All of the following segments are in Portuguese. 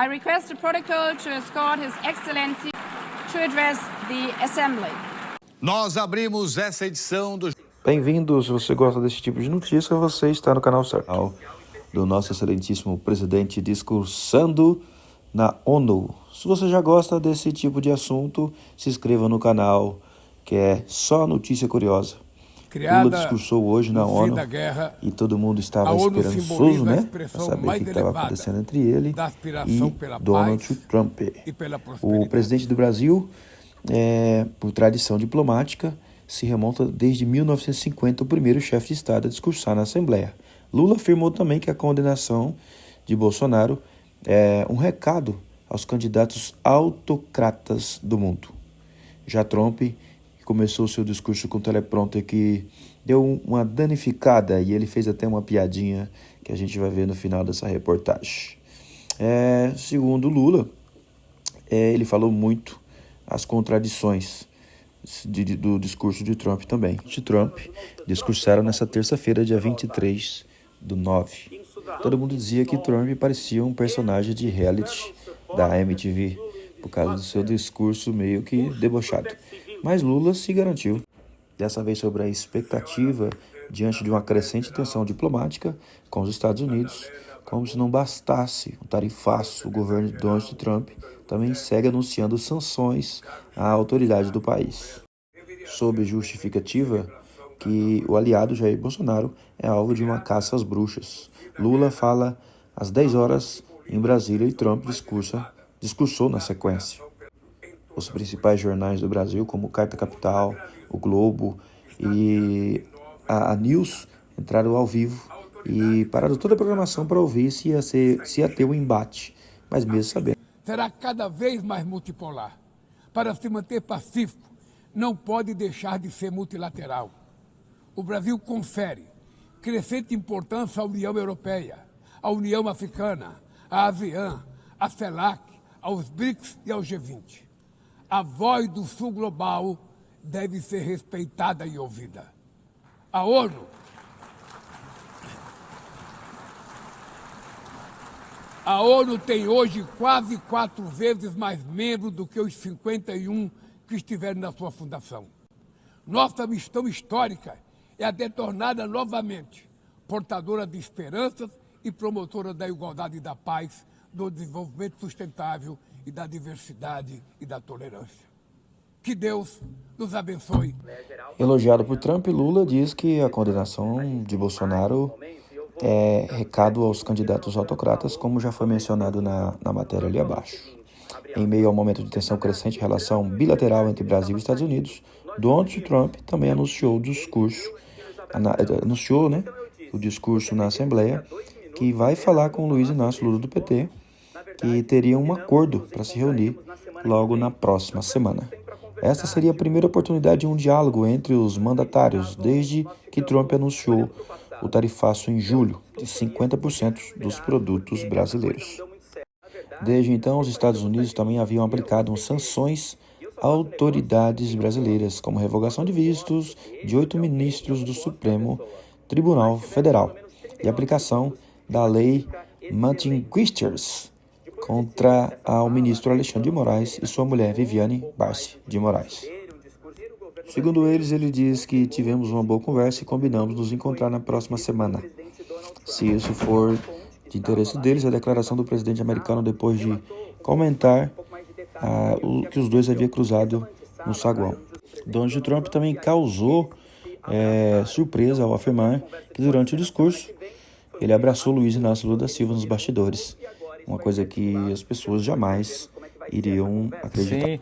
I request the protocol to escort His Excellency to address the Assembly. Nós abrimos essa edição do... Bem-vindo, se você gosta desse tipo de notícia, você está no canal certo. Do nosso excelentíssimo presidente discursando na ONU. Se você já gosta desse tipo de assunto, se inscreva no canal, que é só notícia curiosa. Lula discursou hoje na ONU e todo mundo estava esperançoso, né? Para saber o que estava acontecendo entre ele e Donald Trump. O presidente do Brasil, por tradição diplomática, se remonta desde 1950 o primeiro chefe de Estado a discursar na Assembleia. Lula afirmou também que a condenação de Bolsonaro é um recado aos candidatos autocratas do mundo. Já Trump começou seu discurso com teleprompter que deu uma danificada e ele fez até uma piadinha que a gente vai ver no final dessa reportagem. Segundo Lula, ele falou muito as contradições do discurso de Trump também. De Trump discursaram nessa terça-feira, dia 23/9. Todo mundo dizia que Trump parecia um personagem de reality da MTV, por causa do seu discurso meio que debochado. Mas Lula se garantiu, dessa vez sobre a expectativa diante de uma crescente tensão diplomática com os Estados Unidos. Como se não bastasse o tarifaço, o governo de Donald Trump também segue anunciando sanções à autoridade do país, sob justificativa que o aliado Jair Bolsonaro é alvo de uma caça às bruxas. Lula fala às 10 horas em Brasília e Trump discursou na sequência. Os principais jornais do Brasil, como Carta Capital, o Globo e a News, entraram ao vivo e pararam toda a programação para ouvir se ia ter um embate, mas mesmo sabendo. Será cada vez mais multipolar. Para se manter pacífico, não pode deixar de ser multilateral. O Brasil confere crescente importância à União Europeia, à União Africana, à ASEAN, à CELAC, aos BRICS e ao G20. A voz do Sul global deve ser respeitada e ouvida. A ONU tem hoje quase 4 vezes mais membros do que os 51 que estiveram na sua fundação. Nossa missão histórica é a de torná-la novamente portadora de esperanças e promotora da igualdade e da paz, do desenvolvimento sustentável e da diversidade e da tolerância. Que Deus nos abençoe. Elogiado por Trump, Lula diz que a condenação de Bolsonaro é recado aos candidatos autocratas, como já foi mencionado na matéria ali abaixo. Em meio ao momento de tensão crescente em relação bilateral entre Brasil e Estados Unidos, Donald Trump também anunciou o discurso na Assembleia, que vai falar com Luiz Inácio Lula do PT, que teria um acordo para se reunir logo na próxima semana. Esta seria a primeira oportunidade de um diálogo entre os mandatários desde que Trump anunciou o tarifaço em julho de 50% dos produtos brasileiros. Desde então, os Estados Unidos também haviam aplicado sanções a autoridades brasileiras, como revogação de vistos de 8 ministros do Supremo Tribunal Federal e aplicação da lei Magnitsky contra o ministro Alexandre de Moraes e sua mulher Viviane Barsi de Moraes. Segundo eles, ele diz que tivemos uma boa conversa e combinamos nos encontrar na próxima semana. Se isso for de interesse deles, a declaração do presidente americano depois de comentar que os dois haviam cruzado no saguão. Donald Trump também causou surpresa ao afirmar que durante o discurso ele abraçou Luiz Inácio Lula da Silva nos bastidores, uma coisa que as pessoas jamais iriam acreditar. Sim,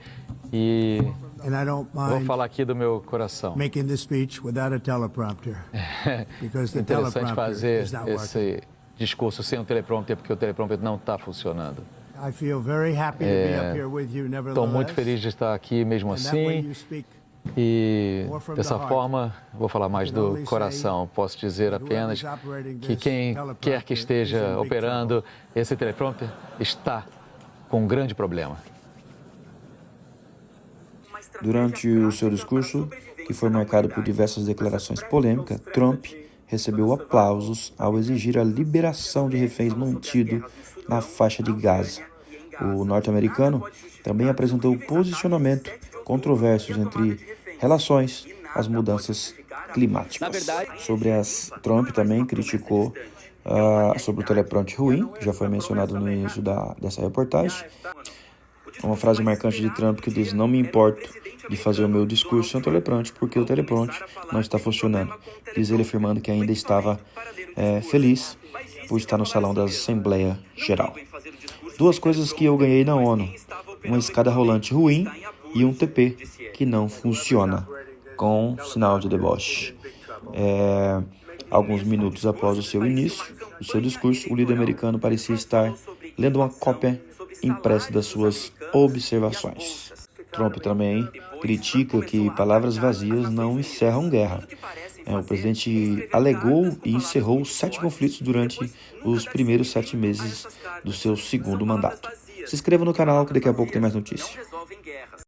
e vou falar aqui do meu coração. Interessante fazer esse discurso sem o teleprompter, porque o teleprompter não está funcionando. Estou muito feliz de estar aqui mesmo assim. E dessa forma, vou falar mais do coração. Posso dizer apenas que quem quer que esteja operando esse teleprompter está com um grande problema. Durante o seu discurso, que foi marcado por diversas declarações polêmicas, Trump recebeu aplausos ao exigir a liberação de reféns mantidos na faixa de Gaza. o norte-americano, também apresentou posicionamento controversos entre relações às mudanças climáticas. Trump também criticou sobre o teleprompter ruim, já foi mencionado no início dessa reportagem. Uma frase marcante de Trump que diz: "Não me importo de fazer o meu discurso sem teleprompter, porque o teleprompter não está funcionando." Diz ele, afirmando que ainda estava feliz por estar no salão da Assembleia Geral. Duas coisas que eu ganhei na ONU: uma escada rolante ruim e um TP que não funciona, com sinal de deboche. Alguns minutos após o seu início, o seu discurso, o líder americano parecia estar lendo uma cópia impressa das suas observações. Trump também critica que palavras vazias não encerram guerra. O presidente alegou e encerrou 7 conflitos durante os primeiros 7 meses do seu segundo mandato. Se inscreva no canal que daqui a pouco tem mais notícias.